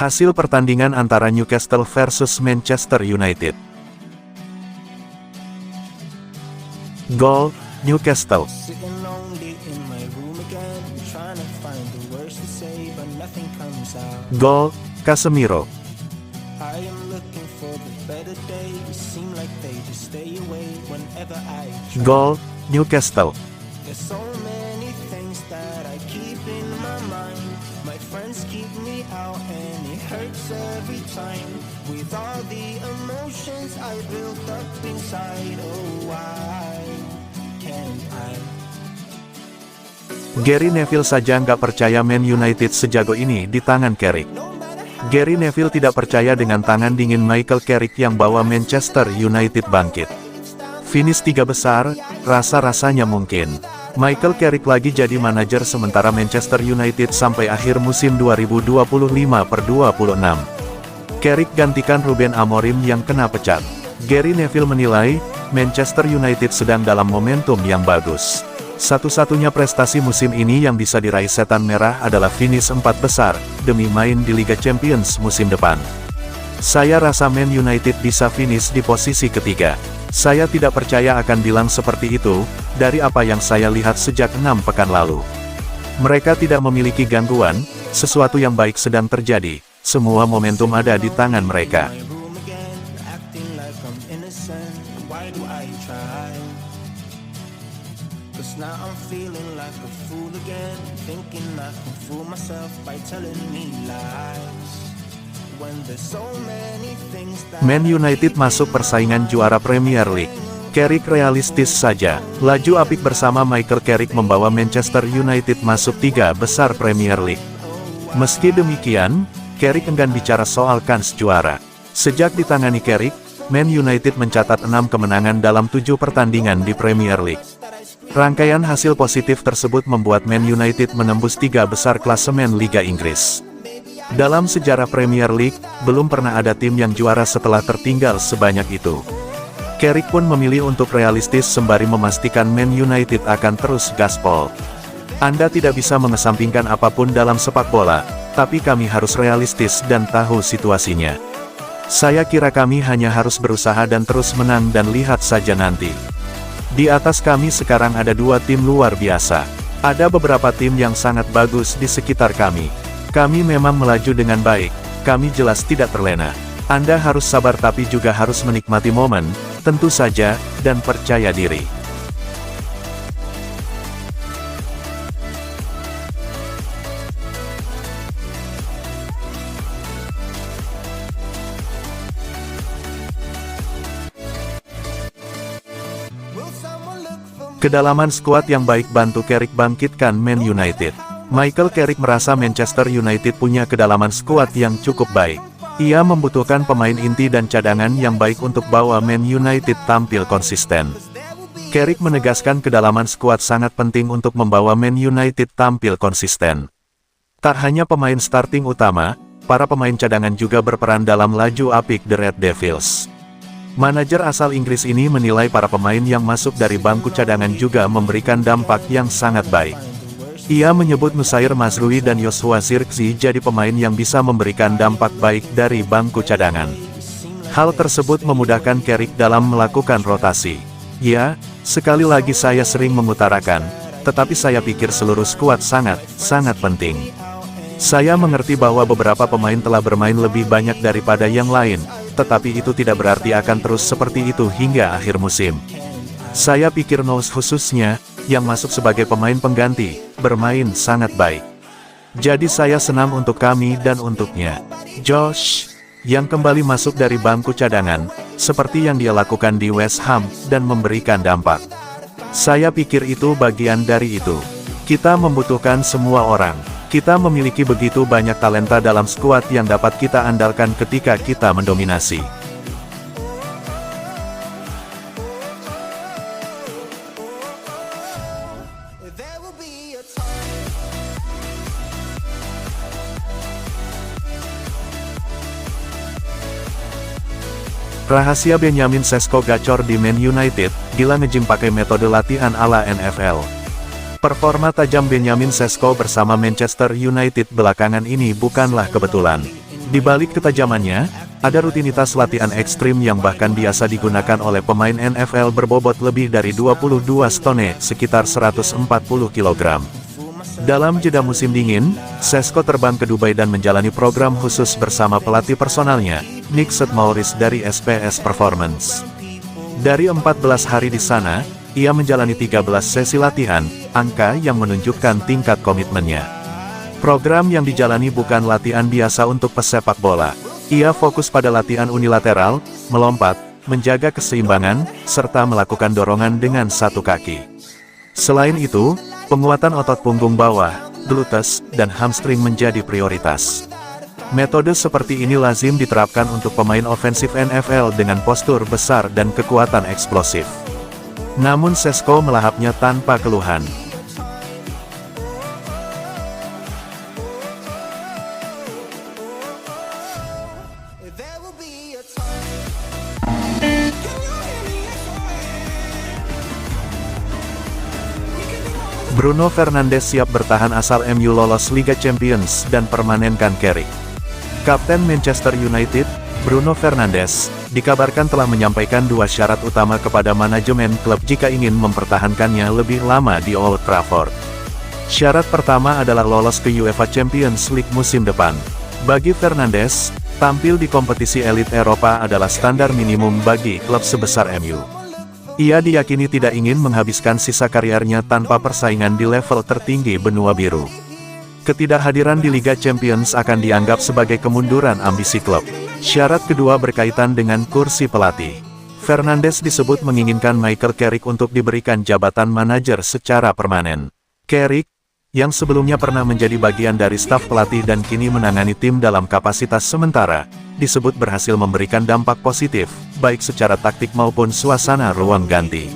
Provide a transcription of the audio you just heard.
Hasil pertandingan antara Newcastle versus Manchester United. Gol, Newcastle. Gol, Casemiro. Gol, Newcastle. Gary Neville saja nggak percaya Man United sejago ini di tangan Carrick. Gary Neville tidak percaya dengan tangan dingin Michael Carrick yang bawa Manchester United bangkit. Finish 3 besar, rasa-rasanya mungkin. Michael Carrick lagi jadi manajer sementara Manchester United sampai akhir musim 2025/26. Carrick gantikan Ruben Amorim yang kena pecat. Gary Neville menilai, Manchester United sedang dalam momentum yang bagus. Satu-satunya prestasi musim ini yang bisa diraih Setan Merah adalah finish 4 besar, demi main di Liga Champions musim depan. Saya rasa Man United bisa finish di posisi ketiga. Saya tidak percaya akan bilang seperti itu, dari apa yang saya lihat sejak 6 pekan lalu. Mereka tidak memiliki gangguan, sesuatu yang baik sedang terjadi, semua momentum ada di tangan mereka. Man United masuk persaingan juara Premier League. Carrick realistis saja. Laju apik bersama Michael Carrick membawa Manchester United masuk 3 besar Premier League. Meski demikian, Carrick enggan bicara soal kans juara. Sejak ditangani Carrick, Man United mencatat 6 kemenangan dalam 7 pertandingan di Premier League. Rangkaian hasil positif tersebut membuat Man United menembus 3 besar klasemen Liga Inggris. Dalam sejarah Premier League, belum pernah ada tim yang juara setelah tertinggal sebanyak itu. Carrick pun memilih untuk realistis sembari memastikan Man United akan terus gaspol. Anda tidak bisa mengesampingkan apapun dalam sepak bola, tapi kami harus realistis dan tahu situasinya. Saya kira kami hanya harus berusaha dan terus menang dan lihat saja nanti. Di atas kami sekarang ada 2 tim luar biasa. Ada beberapa tim yang sangat bagus di sekitar kami. Kami memang melaju dengan baik, kami jelas tidak terlena. Anda harus sabar tapi juga harus menikmati momen, tentu saja, dan percaya diri. Kedalaman skuad yang baik bantu Carrick bangkitkan Man United. Michael Carrick merasa Manchester United punya kedalaman skuad yang cukup baik. Ia membutuhkan pemain inti dan cadangan yang baik untuk bawa Man United tampil konsisten. Carrick menegaskan kedalaman skuad sangat penting untuk membawa Man United tampil konsisten. Tak hanya pemain starting utama, para pemain cadangan juga berperan dalam laju apik The Red Devils. Manajer asal Inggris ini menilai para pemain yang masuk dari bangku cadangan juga memberikan dampak yang sangat baik. Ia menyebut Nusair Mazrui dan Joshua Zirkzee jadi pemain yang bisa memberikan dampak baik dari bangku cadangan. Hal tersebut memudahkan Carrick dalam melakukan rotasi. Ya, sekali lagi saya sering mengutarakan, tetapi saya pikir seluruh skuad sangat penting. Saya mengerti bahwa beberapa pemain telah bermain lebih banyak daripada yang lain, tetapi itu tidak berarti akan terus seperti itu hingga akhir musim. Saya pikir Nous khususnya, yang masuk sebagai pemain pengganti, bermain sangat baik. Jadi saya senang untuk kami dan untuknya. Josh, yang kembali masuk dari bangku cadangan, seperti yang dia lakukan di West Ham, dan memberikan dampak. Saya pikir itu bagian dari itu. Kita membutuhkan semua orang. Kita memiliki begitu banyak talenta dalam skuad yang dapat kita andalkan ketika kita mendominasi. Rahasia Benjamin Sesko gacor di Man United, gila ngejim pakai metode latihan ala NFL. Performa tajam Benjamin Sesko bersama Manchester United belakangan ini bukanlah kebetulan. Di balik ketajamannya, ada rutinitas latihan ekstrim yang bahkan biasa digunakan oleh pemain NFL berbobot lebih dari 22 stone, sekitar 140 kg. Dalam jeda musim dingin, Sesko terbang ke Dubai dan menjalani program khusus bersama pelatih personalnya, Nick Sutmouris dari SPS Performance. Dari 14 hari di sana, ia menjalani 13 sesi latihan, angka yang menunjukkan tingkat komitmennya. Program yang dijalani bukan latihan biasa untuk pesepak bola. Ia fokus pada latihan unilateral, melompat, menjaga keseimbangan, serta melakukan dorongan dengan satu kaki. Selain itu, penguatan otot punggung bawah, gluteus, dan hamstring menjadi prioritas. Metode seperti ini lazim diterapkan untuk pemain ofensif NFL dengan postur besar dan kekuatan eksplosif. Namun Sesko melahapnya tanpa keluhan. Bruno Fernandes siap bertahan asal MU lolos Liga Champions dan permanenkan Carrick. Kapten Manchester United, Bruno Fernandes, dikabarkan telah menyampaikan dua syarat utama kepada manajemen klub jika ingin mempertahankannya lebih lama di Old Trafford. Syarat pertama adalah lolos ke UEFA Champions League musim depan. Bagi Fernandes, tampil di kompetisi elit Eropa adalah standar minimum bagi klub sebesar MU. Ia diyakini tidak ingin menghabiskan sisa kariernya tanpa persaingan di level tertinggi benua biru. Ketidakhadiran di Liga Champions akan dianggap sebagai kemunduran ambisi klub. Syarat kedua berkaitan dengan kursi pelatih. Fernandes disebut menginginkan Michael Carrick untuk diberikan jabatan manajer secara permanen. Carrick, yang sebelumnya pernah menjadi bagian dari staf pelatih dan kini menangani tim dalam kapasitas sementara, disebut berhasil memberikan dampak positif, baik secara taktik maupun suasana ruang ganti.